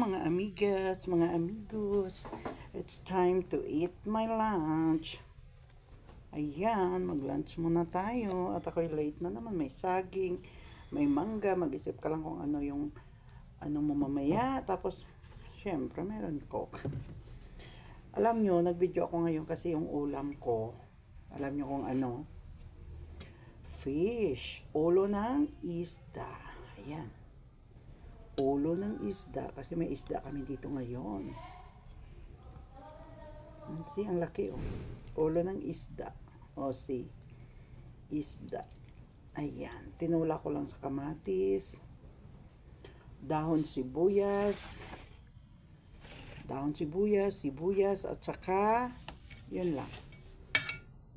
mga amigas, mga amigos. It's time to eat my lunch. Ayan, mag-lunch muna tayo. At ako'y late na naman. May saging, may mangga. Mag-isip ka lang kung ano yung ano mo mamaya. Tapos, syempre, meron coke. Alam nyo, nag-video ako ngayon kasi yung ulam ko. Alam nyo kung ano? Fish. Ulo ng isda. Ayan. Ulo ng isda kasi may isda kami dito ngayon. See, ang laki oh. Ulo ng isda. O see. Isda. Ayan. Tinula ko lang sa kamatis. Dahon sibuyas. Sibuyas at saka yun lang.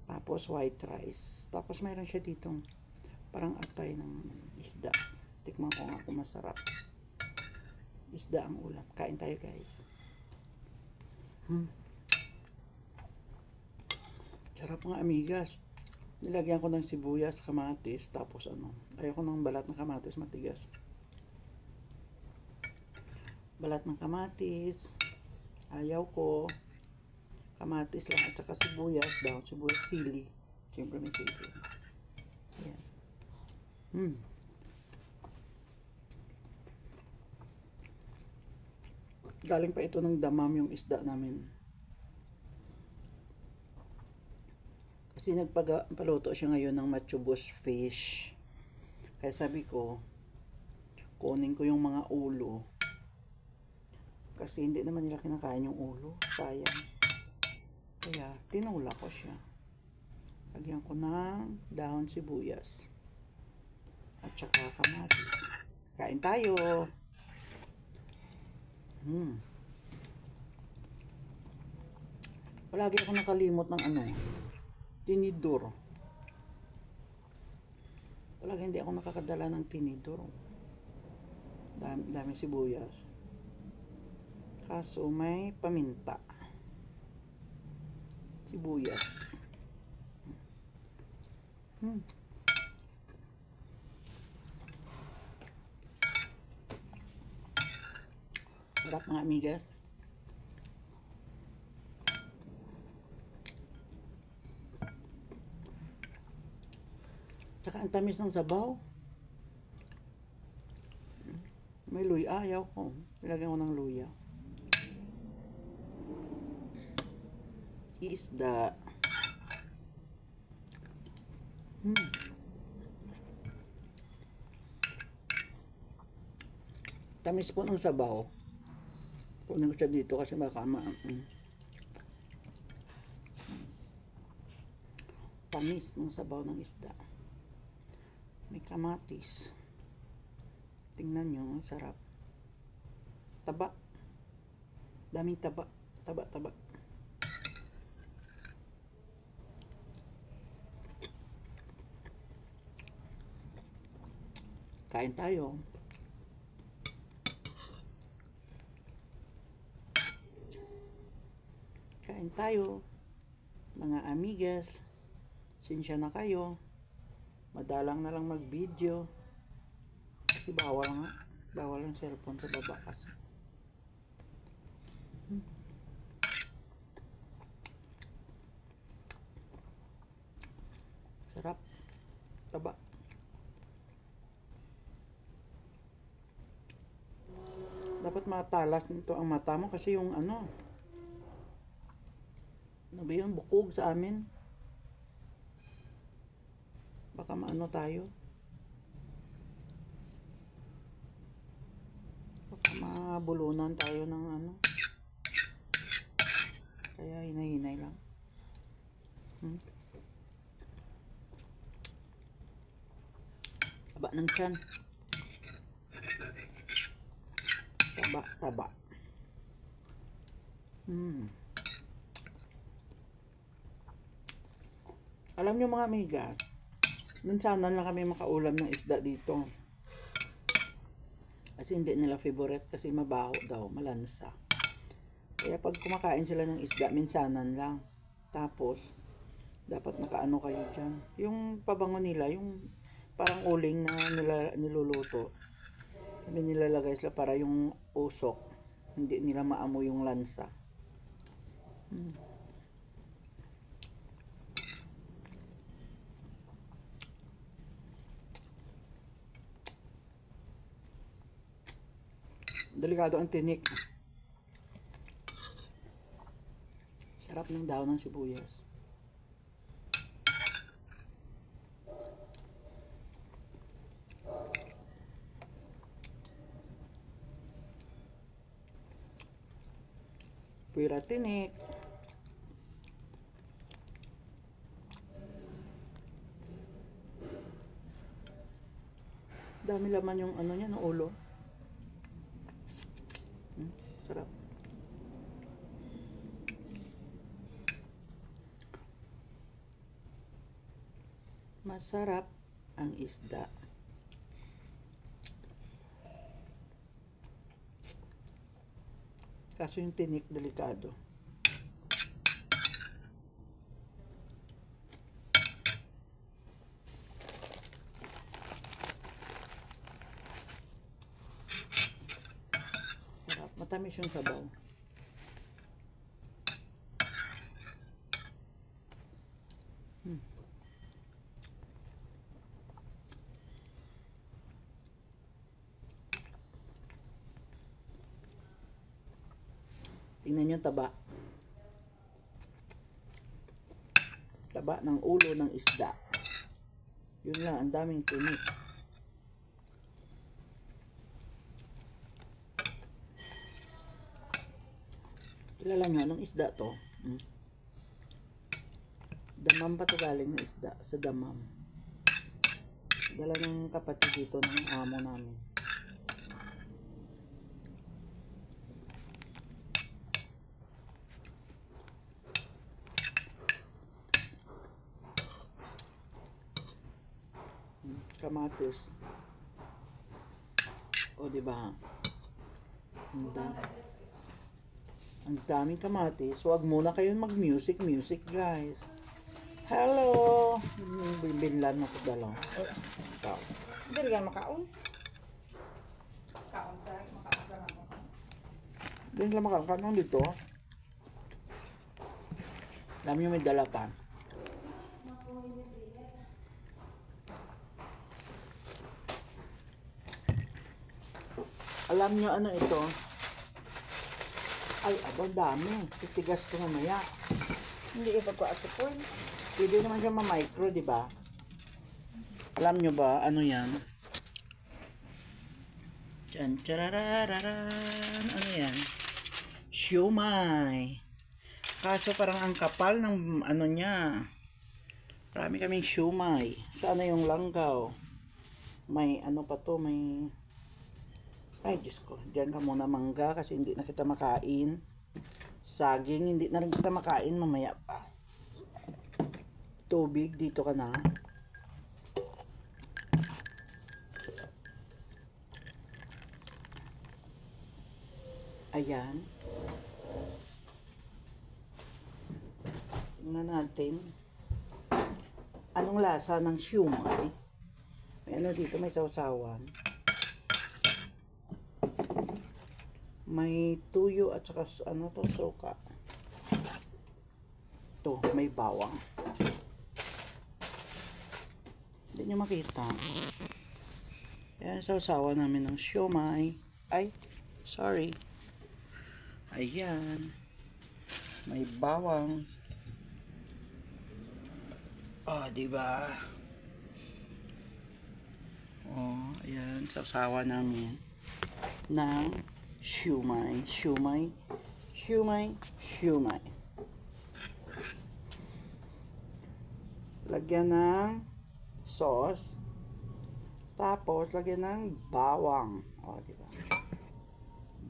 Tapos white rice. Tapos mayroon siya ditong parang atay ng isda. Tikman ko nga kung masarap. Isda ang ulam. Kain tayo, guys. Sarap mga amigas. Nilagyan ko ng sibuyas, kamatis, tapos ano. Ayoko ng balat ng kamatis, matigas. Balat ng kamatis. Ayaw ko. Kamatis lang at saka sibuyas daw. Sibuyas sili. Siyempre may sili. Ayan. Galing pa ito ng damam yung isda namin. Kasi nagpaluto siya ngayon ng matubos fish. Kaya sabi ko, kunin ko yung mga ulo. Kasi hindi naman nila kinakain yung ulo. Sayang. Kaya tinula ko siya. Lagyan ko ng dahon sibuyas. At saka kamatis. Kain tayo. Palagi ako nakalimot ng ano, tinidor. Palagi hindi ako nakakadala ng tinidor. Dami sibuyas. Kaso may paminta. Sibuyas. Sarap mga amigas. Tsaka ang tamis ng sabaw. May luya. Ayaw ko. Ilagyan ko ng luya. Isda. Tamis po ng sabaw. Kunin ko siya dito kasi baka tamis ng sabaw ng isda. May kamatis. Tingnan nyo, sarap. Taba. Daming taba. Taba. Kain tayo. Kain tayo, mga amigas. Sinsya na kayo. Madalang na lang mag-video. Kasi bawal nga. Bawal ang cellphone sa baba kasi. Sarap. Taba. Dapat matalas nito ang mata mo kasi yung ano ba yun? Bukog sa amin. Baka maano tayo. Baka mabulunan tayo ng ano. Kaya hinay-hinay lang. Taba ng tiyan. Taba. Alam nyo mga amigas, minsanan lang kami makaulam ng isda dito. Kasi hindi nila favorite kasi mabaho daw, malansa. Kaya pag kumakain sila ng isda, minsanan lang. Tapos, dapat nakaano kayo dyan. Yung pabango nila, yung parang uling na niluluto. May nilalagay sila para yung usok Hindi nila maamoy yung lansa. Delikado ang tinik. Sarap ng daon ng sibuyas. Pira tinik. Dami laman yung ano niya, no ulo. Sarap. Masarap ang isda. Kaso yung tinik, delikado. Sarap. Matamis yung sabaw. Tingnan nyo taba. Taba ng ulo ng isda. Yun lang, ang daming tinik. Kilala nyo, anong isda to? Damam pa to, galing na isda. Sa damam. Dala ng kapatid dito ng amo namin. Kamatis. O, diba? Ang daming kamatis. Huwag muna kayong mag-music guys. Hello! Binlan ako dalaw. Ikaw. Hindi rin makaon. Kaon sa makaon sa mga. Hindi nila makakanon dito. Alam nyo may dala pa. Alam nyo ano ito? Ay, aba, dami. Titigas ko mamaya. Hindi iba ko asupon. Pwede naman siya ma-micro, di ba? Alam nyo ba, ano yan? Tyan, chararararan. Ano yan? Siomai. Kaso parang ang kapal ng ano niya. Marami kaming siomai. Sana yung langgaw? May ano pa to, may... Ay, Diyos ko. Diyan ka muna mangga kasi hindi na kita makain. Saging, hindi na rin kita makain mamaya pa. Tubig, dito ka na. Ayan. Tingnan natin. Anong lasa ng siomai? May ano dito, may sausawan. May tuyo at saka ano to, suka. Ito, may bawang. Hindi nyo makita. Ayan, sausawan namin ng siomai. Ay, sorry. Ayan. May bawang. Oh, diba? Oh, ayan, sausawan namin ng siomai, siomai, siomai, siomai. Lagyan ng sauce. Tapos, lagyan ng bawang. O, diba?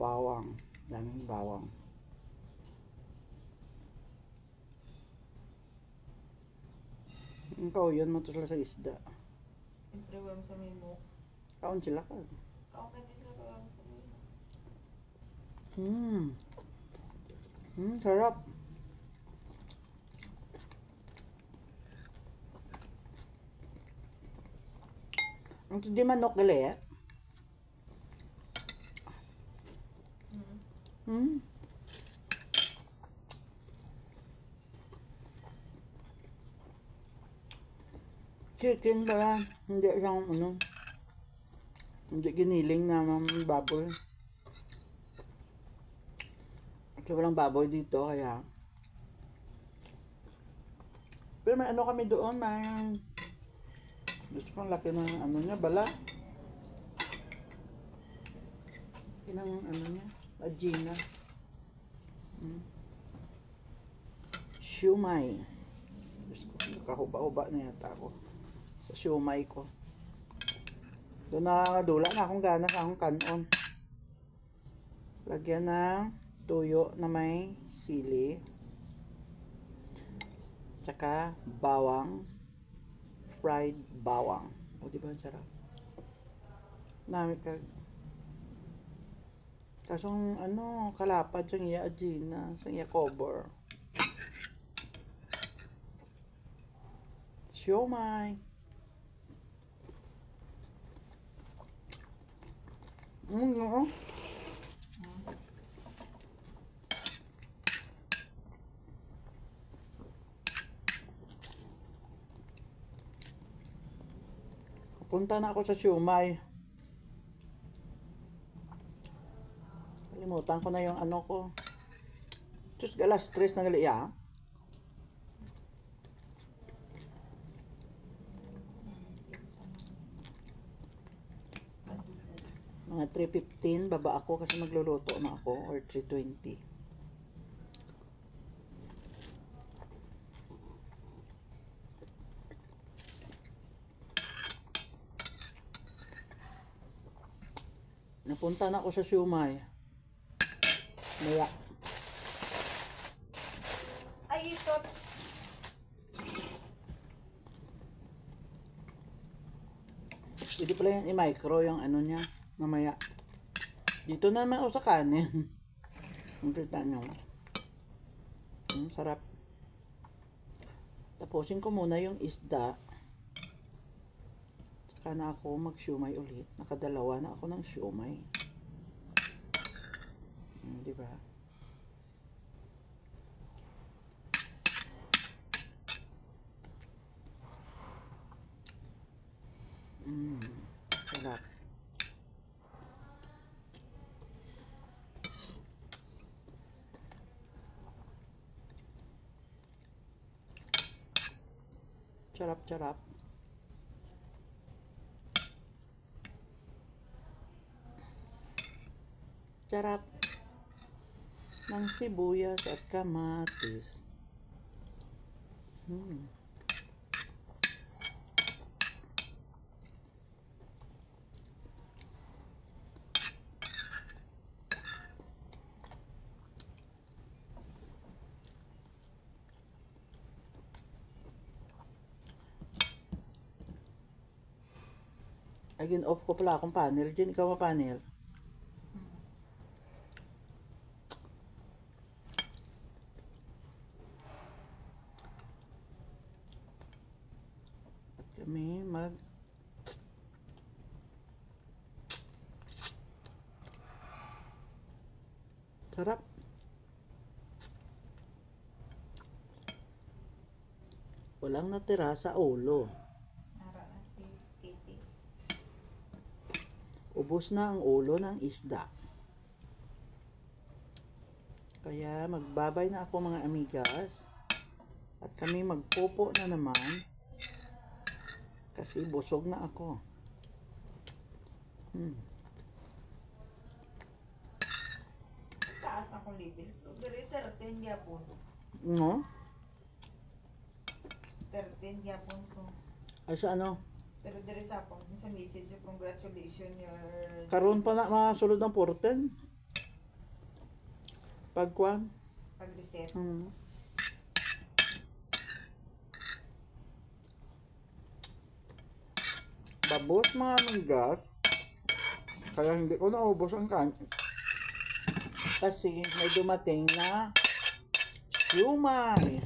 Bawang. Daming bawang. Ikaw, yun mo to sila sa isda. Ibrewang sa mimo. Kaon sila ka. Kaon ka sila sa mimo. Sarap. Ang di manok gali eh. Hmm. Chicken pala, hindi lang ano, hindi giniling na baboy. Kasi walang baboy dito, kaya. Pero may ano kami doon, may gusto kong laki ng ano niya, bala. Laki ng ano niya, Agina. Siumay. Gusto ko, nakahuba-huba na yata ako sa siumay ko. Doon nakakadula na akong gana sa akong kanon. Lagyan ng tuyo na may sili. Tsaka bawang. Fried bawang. O, diba ang sarap? Nami ka. Kasong ano, kalapad siyang iya Agina. Siyang iya cover. Siomay. Oo. Punta na ako sa siomay. Kalimutan ko na yung ano ko. Just galas 3 na gali ya. Mga 3:15 baba ako kasi magluluto na ako, or 3:20. Napunta na ako sa siumay. Maya. Ay, ito. Pwede pala yung i-micro yung ano niya. Mamaya. Dito naman ako sa kanin. Ang kita nyo. Sarap. Tapusin ko muna yung isda. Saka na ako mag-siumay ulit. Nakadalawa na ako ng siumay. Diba? Sarap. Sarap-sarap. Sarap ng sibuyas at kamatis. Again, off ko pala akong panel. Diyan, ikaw ma-panel. At kami sarap. Walang natira sa ulo. Ubos na ang ulo ng isda. Kaya magbabay na ako mga amigas. At kami magpopo na naman. Kasi busog na ako. Taas na akong level. Pero 13 yapon. No? 13 yapon ko. Ay sa ano? Pero dire sa akong sa message, congratulations your... Karoon pa na masulod ng 14. Pagkuan. Pag-reset. Babos mga amigas. Kaya hindi ko naubos ang kasi may dumating na siumay.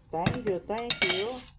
Thank you, thank you.